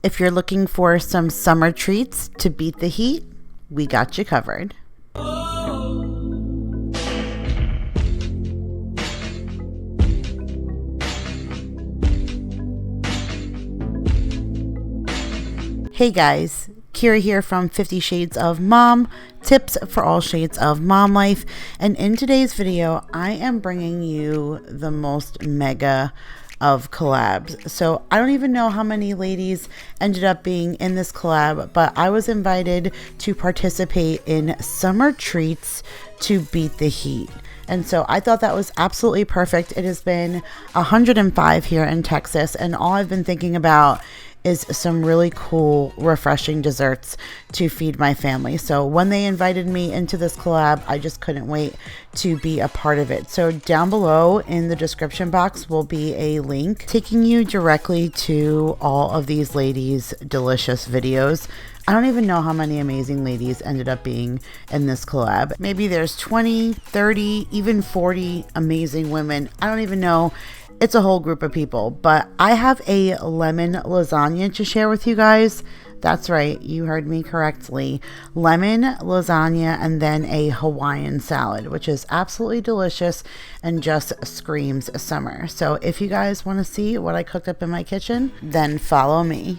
If you're looking for some summer treats to beat the heat, we got you covered. Hey guys, Kira here from 50 Shades of Mom, tips for all shades of mom life. And in today's video, I am bringing you the most mega of collabs. So I don't even know how many ladies ended up being in this collab, but I was invited to participate in summer treats to beat the heat. And so I thought that was absolutely perfect. It has been 105 here in Texas, and all I've been thinking about is some really cool, refreshing desserts to feed my family. So when they invited me into this collab, I just couldn't wait to be a part of it. So down below in the description box will be a link taking you directly to all of these ladies' delicious videos. I don't even know how many amazing ladies ended up being in this collab. Maybe there's 20, 30, even 40 amazing women. I don't even know. It's a whole group of people, but I have a lemon lasagna to share with you guys. That's right, you heard me correctly. Lemon lasagna and then a Hawaiian salad, which is absolutely delicious and just screams summer. So if you guys want to see what I cooked up in my kitchen, then follow me.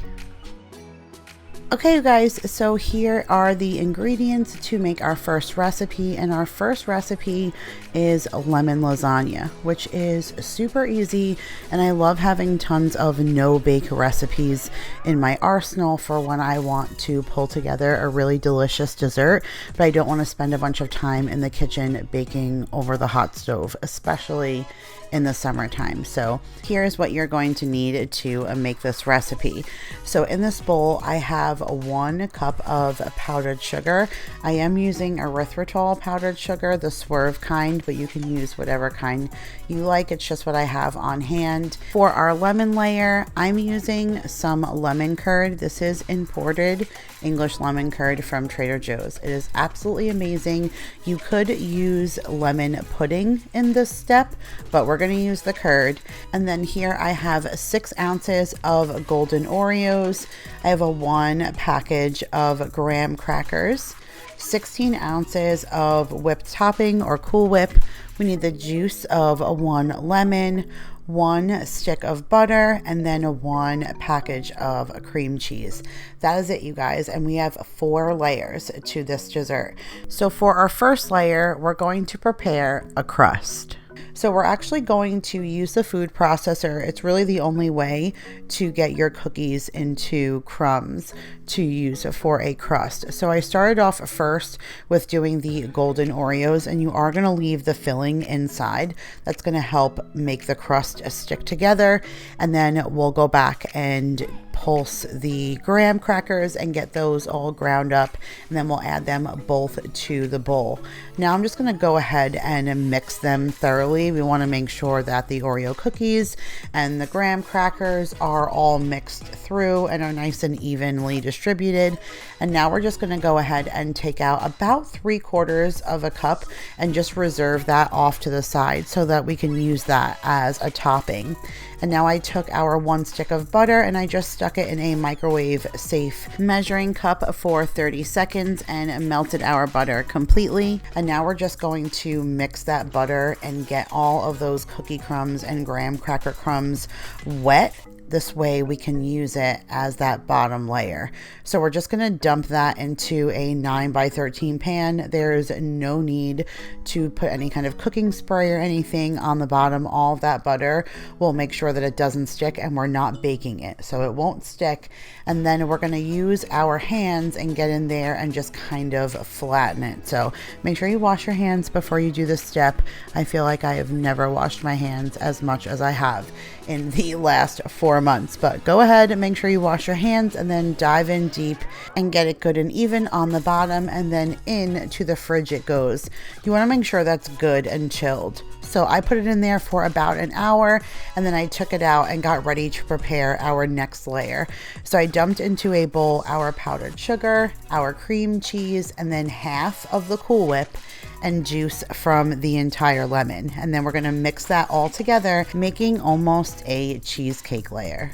Okay, you guys, so here are the ingredients to make our first recipe, and our first recipe is lemon lasagna, which is super easy, and I love having tons of no-bake recipes in my arsenal for when I want to pull together a really delicious dessert, but I don't want to spend a bunch of time in the kitchen baking over the hot stove, especially in the summertime. So here's what you're going to need to make this recipe. So in this bowl, I have 1 cup of powdered sugar. I am using erythritol powdered sugar, the Swerve kind, but you can use whatever kind you like. It's just what I have on hand. For our lemon layer, I'm using some lemon curd. This is imported English lemon curd from Trader Joe's. It is absolutely amazing. You could use lemon pudding in this step, but we're going to use the curd. And then here I have 6 ounces of golden Oreos. I have a 1 package of graham crackers, 16 ounces of whipped topping or Cool Whip. We need the juice of 1 lemon, 1 stick of butter, and then 1 package of cream cheese. That is it, you guys, and we have 4 layers to this dessert. So for our first layer, we're going to prepare a crust. So we're actually going to use the food processor. It's really the only way to get your cookies into crumbs to use for a crust. So I started off first with doing the golden Oreos, and you are going to leave the filling inside. That's going to help make the crust stick together. And then we'll go back and pulse the graham crackers and get those all ground up, and then we'll add them both to the bowl. Now I'm just going to go ahead and mix them thoroughly. We want to make sure that the Oreo cookies and the graham crackers are all mixed through and are nice and evenly distributed. And now we're just going to go ahead and take out about 3/4 of a cup and just reserve that off to the side so that we can use that as a topping. And now I took our 1 stick of butter and I just stuck it in a microwave safe measuring cup for 30 seconds and melted our butter completely. And now we're just going to mix that butter and get all of those cookie crumbs and graham cracker crumbs wet. This way we can use it as that bottom layer. So we're just going to dump that into a 9x13 pan. There's no need to put any kind of cooking spray or anything on the bottom. All of that butter will make sure that it doesn't stick, and we're not baking it, so it won't stick. And then we're going to use our hands and get in there and just kind of flatten it. So make sure you wash your hands before you do this step. I feel like I have never washed my hands as much as I have in the last 4 months, but go ahead and make sure you wash your hands and then dive in deep and get it good and even on the bottom, and then into the fridge it goes. You want to make sure that's good and chilled. So I put it in there for about an hour, and then I took it out and got ready to prepare our next layer. So I dumped into a bowl our powdered sugar, our cream cheese, and then half of the Cool Whip and juice from the entire lemon. And then we're going to mix that all together, making almost a cheesecake layer.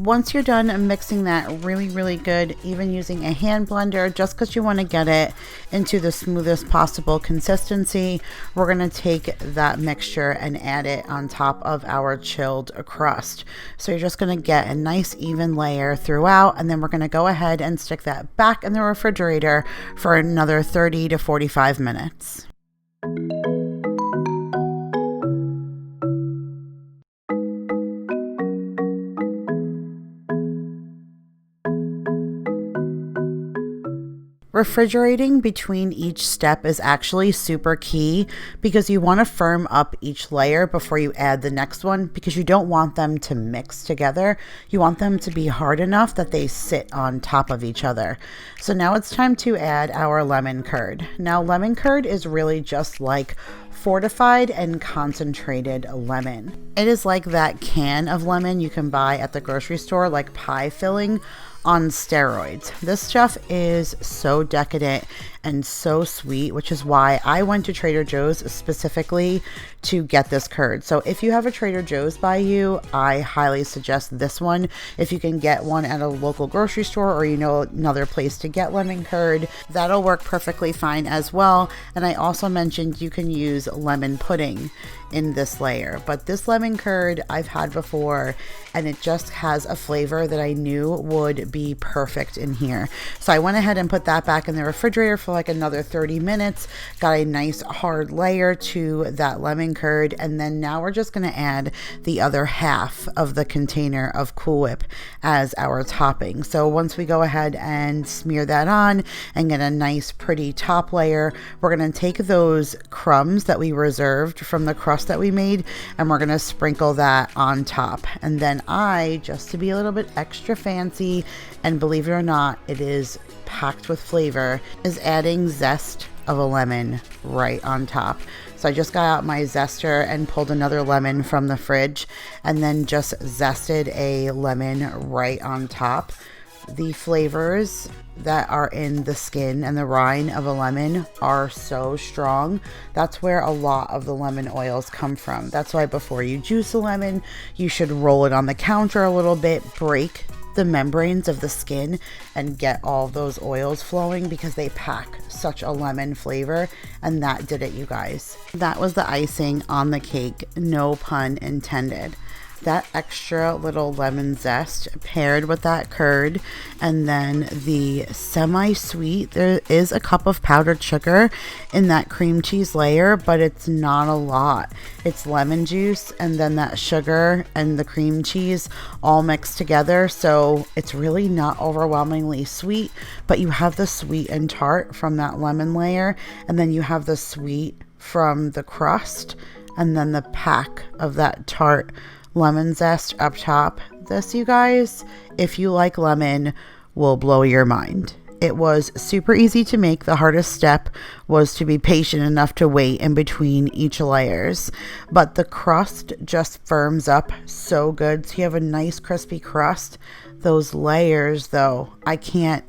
Once you're done mixing that really good, even using a hand blender, just because you want to get it into the smoothest possible consistency, we're going to take that mixture and add it on top of our chilled crust. So you're just going to get a nice even layer throughout, and then we're going to go ahead and stick that back in the refrigerator for another 30 to 45 minutes. Refrigerating between each step is actually super key because you want to firm up each layer before you add the next one, because you don't want them to mix together. You want them to be hard enough that they sit on top of each other. So now it's time to add our lemon curd. Now lemon curd is really just like fortified and concentrated lemon. It is like that can of lemon you can buy at the grocery store, like pie filling, on steroids. This stuff is so decadent and so sweet, which is why I went to Trader Joe's specifically to get this curd. So if you have a Trader Joe's by you, I highly suggest this one. If you can get one at a local grocery store, or you know another place to get lemon curd, that'll work perfectly fine as well. And I also mentioned you can use lemon pudding in this layer, but this lemon curd I've had before, and it just has a flavor that I knew would be perfect in here. So I went ahead and put that back in the refrigerator for like another 30 minutes, got a nice hard layer to that lemon curd, and then now we're just going to add the other half of the container of Cool Whip as our topping. So once we go ahead and smear that on and get a nice pretty top layer, we're going to take those crumbs that we reserved from the crust that we made, and we're going to sprinkle that on top. And then I, just to be a little bit extra fancy, and believe it or not, it is packed with flavor, is adding zest of a lemon right on top. So I just got out my zester and pulled another lemon from the fridge, and then just zested a lemon right on top. The flavors that are in the skin and the rind of a lemon are so strong. That's where a lot of the lemon oils come from. That's why before you juice a lemon, you should roll it on the counter a little bit, break the membranes of the skin, and get all those oils flowing, because they pack such a lemon flavor. And that did it, you guys. That was the icing on the cake, no pun intended. That extra little lemon zest paired with that curd, and then the semi-sweet, there is a cup of powdered sugar in that cream cheese layer, but it's not a lot. It's lemon juice and then that sugar and the cream cheese all mixed together, so it's really not overwhelmingly sweet, but you have the sweet and tart from that lemon layer, and then you have the sweet from the crust, and then the pack of that tart lemon zest up top. This, you guys, if you like lemon, will blow your mind. It was super easy to make. The hardest step was to be patient enough to wait in between each layers, but the crust just firms up so good. So you have a nice crispy crust. Those layers though, I can't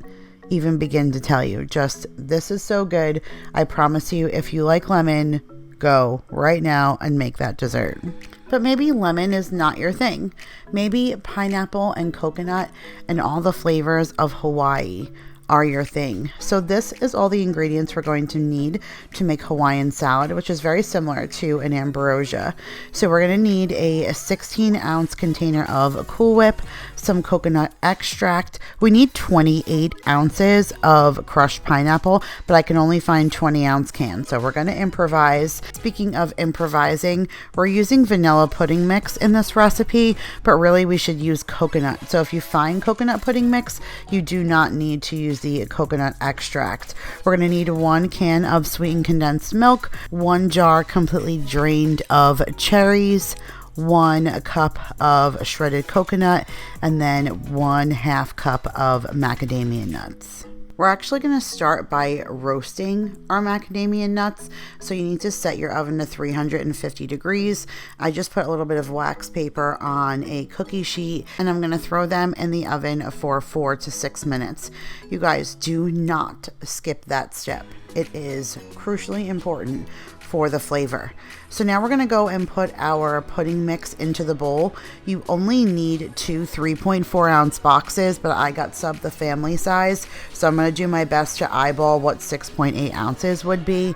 even begin to tell you. Just, this is so good. I promise you, if you like lemon, go right now and make that dessert. But maybe lemon is not your thing. Maybe pineapple and coconut and all the flavors of Hawaii are your thing. So this is all the ingredients we're going to need to make Hawaiian salad, which is very similar to an ambrosia. So we're going to need a 16-ounce container of Cool Whip, some coconut extract. We need 28 ounces of crushed pineapple, but I can only find 20-ounce cans. So we're going to improvise. Speaking of improvising, we're using vanilla pudding mix in this recipe, but really we should use coconut. So if you find coconut pudding mix, you do not need to use the coconut extract. We're going to need 1 can of sweetened condensed milk, 1 jar completely drained of cherries, 1 cup of shredded coconut, and then 1/2 cup of macadamia nuts. We're actually going to start by roasting our macadamia nuts. So you need to set your oven to 350 degrees. I just put a little bit of wax paper on a cookie sheet, and I'm going to throw them in the oven for 4 to 6 minutes. You guys, do not skip that step. It is crucially important for the flavor. So now we're going to go and put our pudding mix into the bowl. You only need 2 3.4 ounce boxes, but I got subbed the family size, so I'm going to do my best to eyeball what 6.8 ounces would be.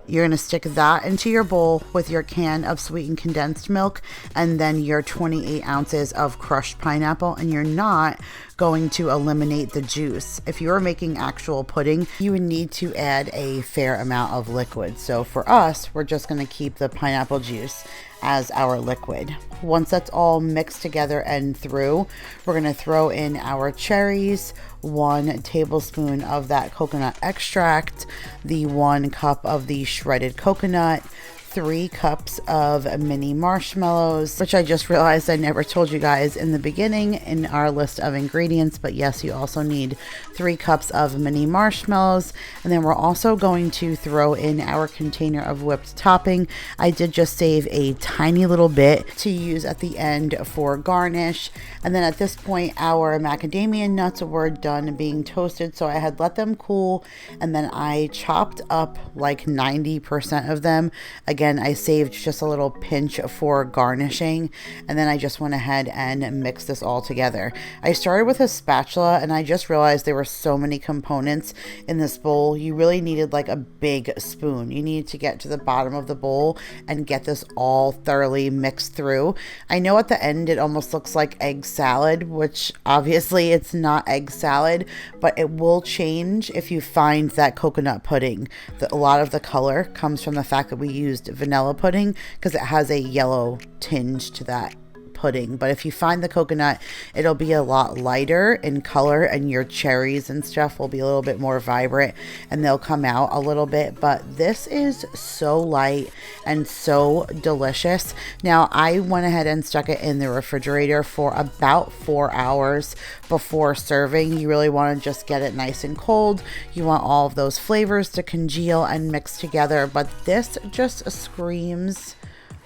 You're going to stick that into your bowl with your can of sweetened condensed milk and then your 28 ounces of crushed pineapple, and you're not going to eliminate the juice. If you are making actual pudding, you would need to add a fair amount of liquid. So for us, we're just going to keep the pineapple juice as our liquid. Once that's all mixed together and through, we're going to throw in our cherries, 1 tablespoon of that coconut extract, the 1 cup of the shredded coconut, 3 cups of mini marshmallows, which I just realized I never told you guys in the beginning in our list of ingredients, but yes, you also need 3 cups of mini marshmallows. And then we're also going to throw in our container of whipped topping. I did just save a tiny little bit to use at the end for garnish. And then at this point, our macadamia nuts were done being toasted, so I had let them cool, and then I chopped up like 90% of them. Again, I saved just a little pinch for garnishing, and then I just went ahead and mixed this all together. I started with a spatula, and I just realized there were so many components in this bowl. You really needed like a big spoon. You needed to get to the bottom of the bowl and get this all thoroughly mixed through. I know at the end it almost looks like egg salad, which obviously it's not egg salad, but it will change if you find that coconut pudding. A lot of the color comes from the fact that we used vanilla pudding because it has a yellow tinge to that pudding. But if you find the coconut, it'll be a lot lighter in color, and your cherries and stuff will be a little bit more vibrant and they'll come out a little bit. But this is so light and so delicious. Now I went ahead and stuck it in the refrigerator for about 4 hours before serving. You really want to just get it nice and cold. You want all of those flavors to congeal and mix together, but this just screams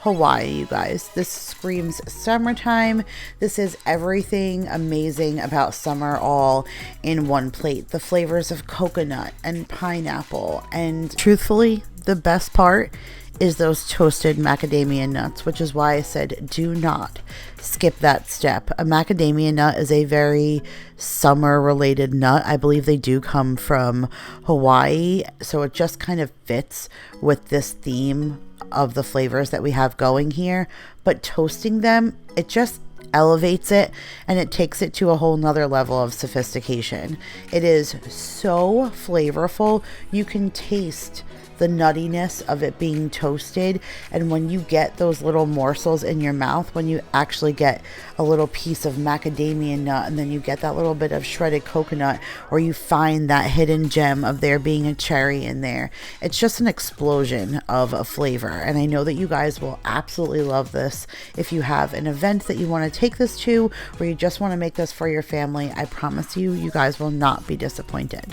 Hawaii, you guys. This screams summertime. This is everything amazing about summer all in one plate. The flavors of coconut and pineapple, and truthfully, the best part is those toasted macadamia nuts, which is why I said do not skip that step. A macadamia nut is a very summer related nut. I believe they do come from Hawaii, so it just kind of fits with this theme of the flavors that we have going here. But toasting them, it just elevates it and it takes it to a whole nother level of sophistication. It is so flavorful. You can taste the nuttiness of it being toasted, and when you get those little morsels in your mouth, when you actually get a little piece of macadamia nut and then you get that little bit of shredded coconut, or you find that hidden gem of there being a cherry in there, it's just an explosion of a flavor. And I know that you guys will absolutely love this. If you have an event that you want to take this to, or you just want to make this for your family, I promise you, you guys will not be disappointed.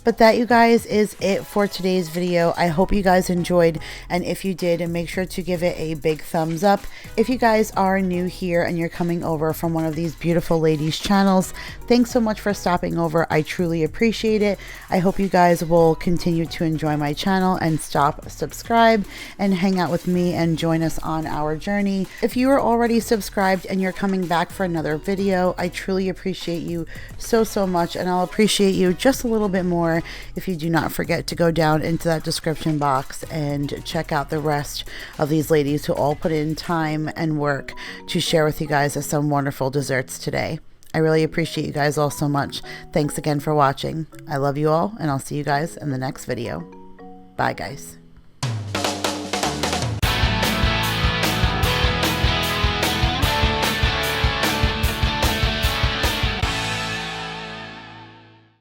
But that, you guys, is it for today's video. I hope you guys enjoyed, and if you did, make sure to give it a big thumbs up. If you guys are new here and you're coming over from one of these beautiful ladies' channels, thanks so much for stopping over. I truly appreciate it. I hope you guys will continue to enjoy my channel and subscribe and hang out with me and join us on our journey. If you are already subscribed and you're coming back for another video, I truly appreciate you so much, and I'll appreciate you just a little bit more if you do not forget to go down into that description box and check out the rest of these ladies who all put in time and work to share with you guys some wonderful desserts today. I really appreciate you guys all so much. Thanks again for watching. I love you all, and I'll see you guys in the next video. Bye, guys.